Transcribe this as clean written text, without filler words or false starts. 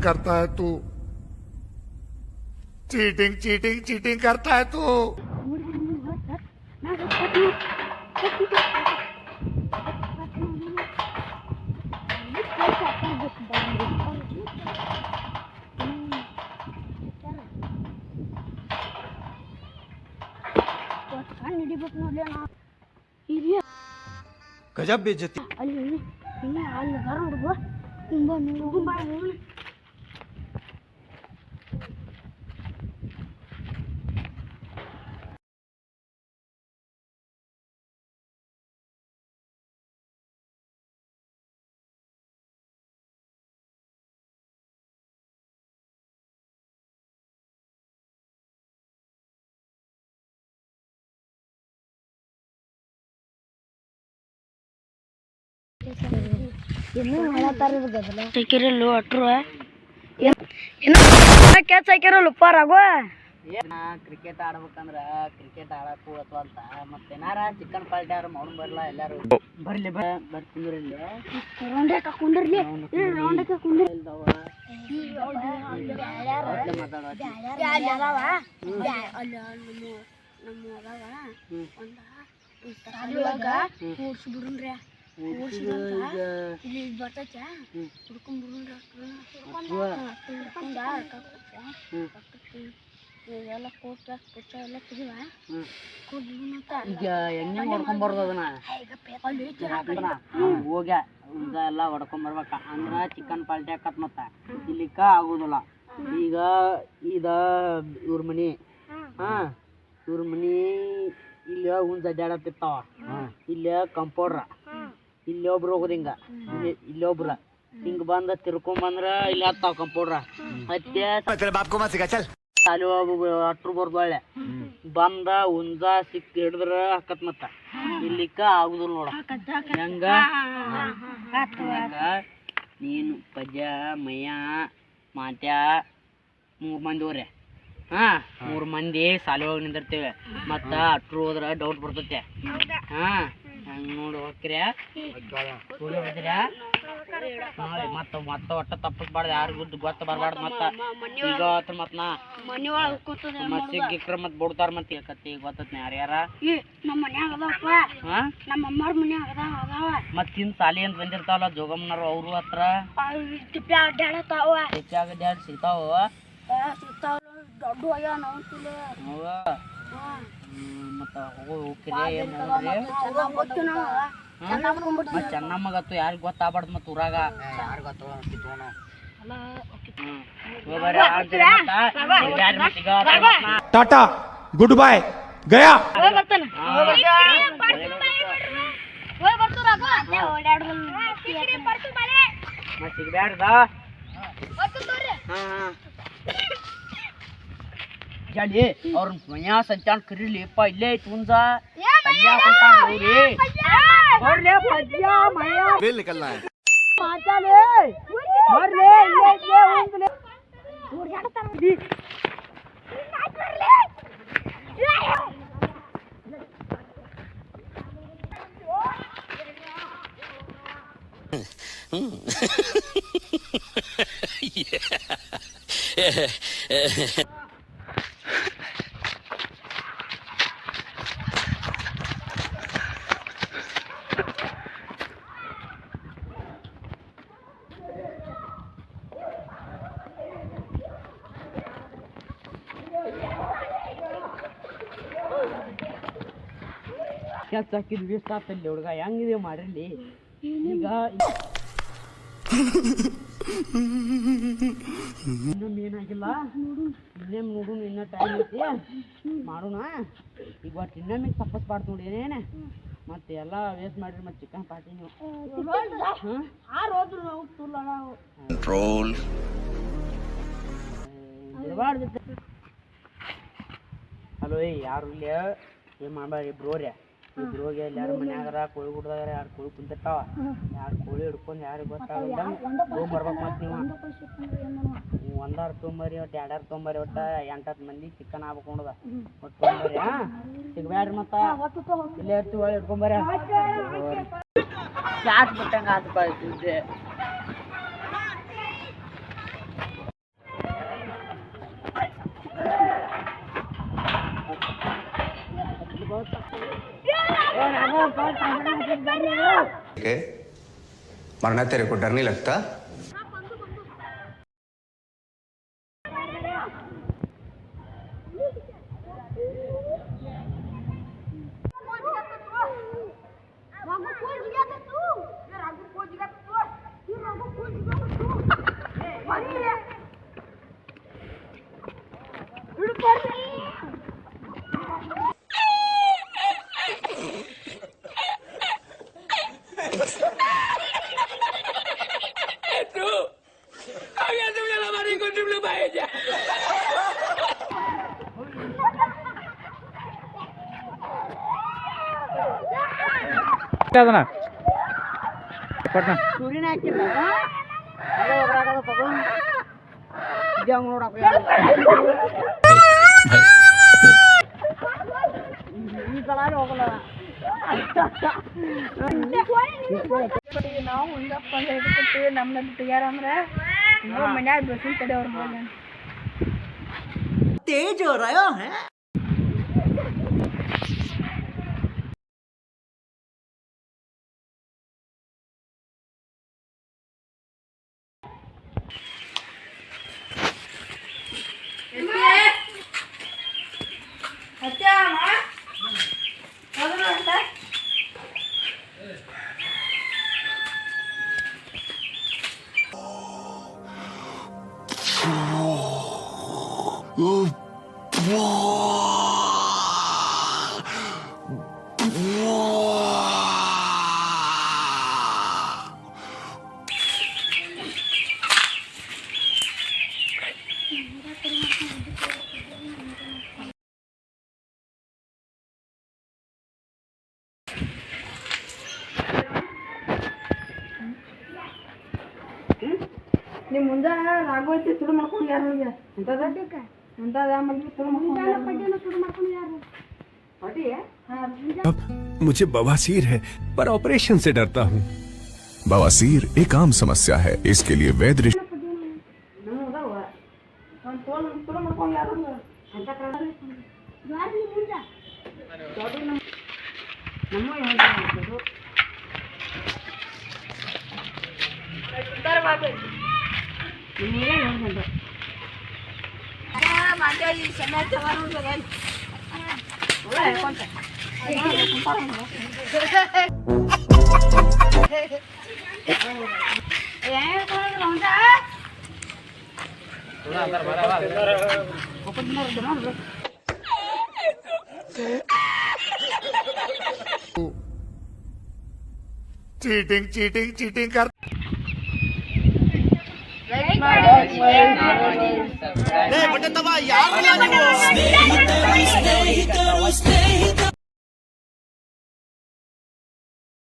करता है तू चीटिंग चीटिंग चीटिंग करता है तू गजब बेइज्जती ಹಾಕಿರಲ್ಲ ಅಟ್ರು ಕ್ಯಾಚ್ ಹಾಕಿರಲ್ಲ ಉಪ್ಪಾರಾಗೋ ಕ್ರಿಕೆಟ್ ಆಡ್ಬೇಕಂದ್ರ ಕ್ರಿಕೆಟ್ ಆಡಕ್ಕೂ ಅಥವಾ ಅಂತ ಮತ್ತೇನಾರ ಚಿಕನ್ ಪಾಲ್ಟಿ ಆದ್ರೆ ಮೌನ್ ಬರಲ್ಲ ಎಲ್ಲಾರು ಬರ್ಲಿ ಬರ್ತಿದ್ರಲ್ಲಿ ಈಗ ಹೆಂಗೆ ಹೊಡ್ಕೊಂಬರ್ದು ಅದನ್ನ ಹೋಗ್ಯ ಎಲ್ಲ ಹೊಡ್ಕೊಂಬರ್ಬೇಕ ಅಂದ್ರ ಚಿಕನ್ ಪಾಲ್ಟಿ ಹಾಕತ್ ಮತ್ತ ಇಲ್ಲಿಕ್ಕ ಆಗುದಿಲ್ಲ ಈಗ ಇವ್ರ ಮನಿ ಇವ್ರ ಮನಿ ಇಲ್ಲಿ ಹುಂಜ ಅಡ್ಡಾಡತ್ತಿರ್ತಾವ ಇಲ್ಲಿ ಕಂಪೌಂಡ್ರ ಇಲ್ಲಿ ಒಬ್ರು ಹೋಗುದು ಇಲ್ಲಿ ಒಬ್ರ ಹಿಂಗ ಬಂದ ತಿರ್ಕೊಂಬಂದ್ರ ಇಲ್ಲಿ ಹತ್ತಾವ ಕಂಪೌಂಡ್ರ ಹತ್ತೆ ಸಾಲಿ ಅಟ್ರು ಬರ್ದು ಒಳ್ಳೆ ಬಂದ ಹುಂಜ ಸಿಕ್ ಹಿಡಿದ್ರ ಹಾಕತ್ ಮತ್ತ ಇಲ್ಲಿಕ್ಕ ಆಗುದಿಲ್ಲ ನೋಡ ಹೆಂಗ ನೀನು ಪಜ್ಜ ಮಯ್ಯ ಮಾತ್ಯ 3 ಮಂದಿ ಹೋಗ್ರಿ 3 ಮಂದಿ ಸಾಲಿ ಹೋಗಿ ನಿಂದಿರ್ತೇವೆ ಮತ್ತ ಅಟ್ರು ಹೋದ್ರ ಡೌಟ್ ಬರ್ತೈತೆ ಹಂಗ ನೋಡಿ ಹೋಗ್ತೀರ ಮತ್ತ ಒಟ್ಟ ತಪ್ಪಿಸ್ಬಾರ್ದು ಯಾರಿಗೂ ಗೊತ್ತ ಬರ್ಬಾರ್ದು ಮತ್ತ ಈಗ ಮತ್ ನಾ ಮತ್ ಸಿಕ್ಕಿಕ್ರ ಮತ್ ಬಿಡ್ತಾರ ಮತ್ ಕತ್ತಿ ಗೊತ್ತೈತಿ ಯಾರ್ಯಾರ ಮತ್ ತಿನ್ ಸಾಲಿ ಅಂತ ಬಂದಿರ್ತಾವಲ್ಲ ಜೋಗಮ್ಮನವ್ರು ಅವ್ರು ಹತ್ರ ಸಿಗ್ತಾವ ಮತ್ತ ಚೆನ್ನಮ್ಮಗತ್ತು ಯಾರಿಗ ಗೊತ್ತಾಗ್ಬಾರ್ದು ಮತ್ತ ಊರಾಗ टाटा गुड बाय गया ಸಿಗ್ಬ್ಯಾಡ್ದ ಜಡಿ ಅವ್ರ ಮನ್ಯ ಸಂಚಾನ ಕರೀಲಿಪ್ಪ ಇಲ್ಲೇ ಐತಿ ಹುಂಜ ಬರ್ಲಿ ಪಜ್ಜ ಮಯ್ಯ बेल निकलना है ಮಾತಾಲೆ ಬರ್ಲಿ ಇಲ್ಲೇ ಐತಿ ಹುಂಜಲೆ ಕೆಲ್ಸ ಹಾಕಿದ್ ವೇಸ್ಟ್ ಆಗ್ತಲ್ಲಿ ಹುಡುಗ ಹೆಂಗಿದೆ ಮಾಡಿರ್ಲಿ ಈಗ ಇನ್ನೊಂದು ಏನಾಗಿಲ್ಲ ಇನ್ನೇನು ನೋಡು ಇನ್ನೂ ಟೈಮ್ ಐತಿ ಮಾಡೋಣ ಈಗ ಒಟ್ಟು ಇನ್ನೊಮ್ಮಿಗೆ ತಪ್ಪಿಸ್ಬಾರ್ದು ನೋಡಿ ಏನೇನು ಮತ್ತೆ ಎಲ್ಲ ವೇಸ್ಟ್ ಮಾಡಿರಿ ಮತ್ತೆ ಚಿಕನ್ ಪಾರ್ಟಿ ನೀವು ಹಲೋ ಯಾರು ಇಲ್ಲ ಏನು ಮಾಡಬೇಡಿ ಬ್ರೋರ್ಯ ಇದ್ರ ಹೋಗಿ ಎಲ್ಲಾರು ಮನ್ಯಾಗಾರ ಕೋಳಿ ಗುಡ್ದಾಗಾರ 2 ಕೋಳಿ ಕುಂತಿರ್ತಾವ 2 ಕೋಳಿ ಹಿಡ್ಕೊಂಡು ಯಾರಿಗೆ ಗೊತ್ತಾಗಲ್ಲ ತೊಗೊಂಬರ್ಬೇಕು ಮತ್ತೆ ನೀವು ಒಂದಾರು ತೊಗೊಂಬರಿ ಒಟ್ಟು 2 ತೊಗೊಂಬರಿ ಒಟ್ಟು 8-10 ಮಂದಿ ಚಿಕನ್ ಆಗ್ಬೇಕು ನೋಡದ ಒಟ್ಟು ತೊಗೊಂಬರಿ ಸಿಗ್ಬ್ಯಾಡ್ರಿ ಮತ್ತ ಇಲ್ಲೇ ಇರ್ತೀವಿ ಒಳ್ಳೆ ಹಿಡ್ಕೊಂಬರ್ರಿ ಚಾಟ್ ಬಿಟ್ಟಂಗ ಆತು ಕಳ್ಸಿದ್ದೆ मरना तेरे को डर नहीं लगता? ಸೂರ್ಯನ ಹಾಕಿಲ್ಲ ಒಬ್ಬರಾಗದ ತಗೋ ಇದ್ಯಾಂಗ ನೋಡಪ್ಪ ಈ ಸಲ ಹೋಗಲ್ಲ ನಾವು ಹಿಂಗಪ್ಪ ಹೇಳ್ಕೊತೀವಿ ನಮ್ಮನ್ನ ಬಿಟ್ಟಿಗ್ಯಾರ ಅಂದ್ರೆ ಮನ್ಯಾಗ ಬಸ್ಸಿನ ಕಡೆ ಅವ್ರ ಹೋಗ तेज हो रहा है ನಿಮ್ಮ ಮುಂದೆ ರಾಘವತಿ ಸುಡು ಮಾಡ್ಕೊಂಡು ಯಾರು ಎಂತದ ಮಂದಿ ಸುಡು ಮಾಡ್ಕೊಂಡು ಯಾರು अब मुझे बवासीर है पर ऑपरेशन से डरता हूँ। बवासीर एक आम समस्या है, इसके लिए वैद्य ಸುಡು ಮಾಡ್ಕೊಂಡು ಯಾರು चीटिंग चीटिंग चीटिंग कर ಸ್ನೇಹಿತರು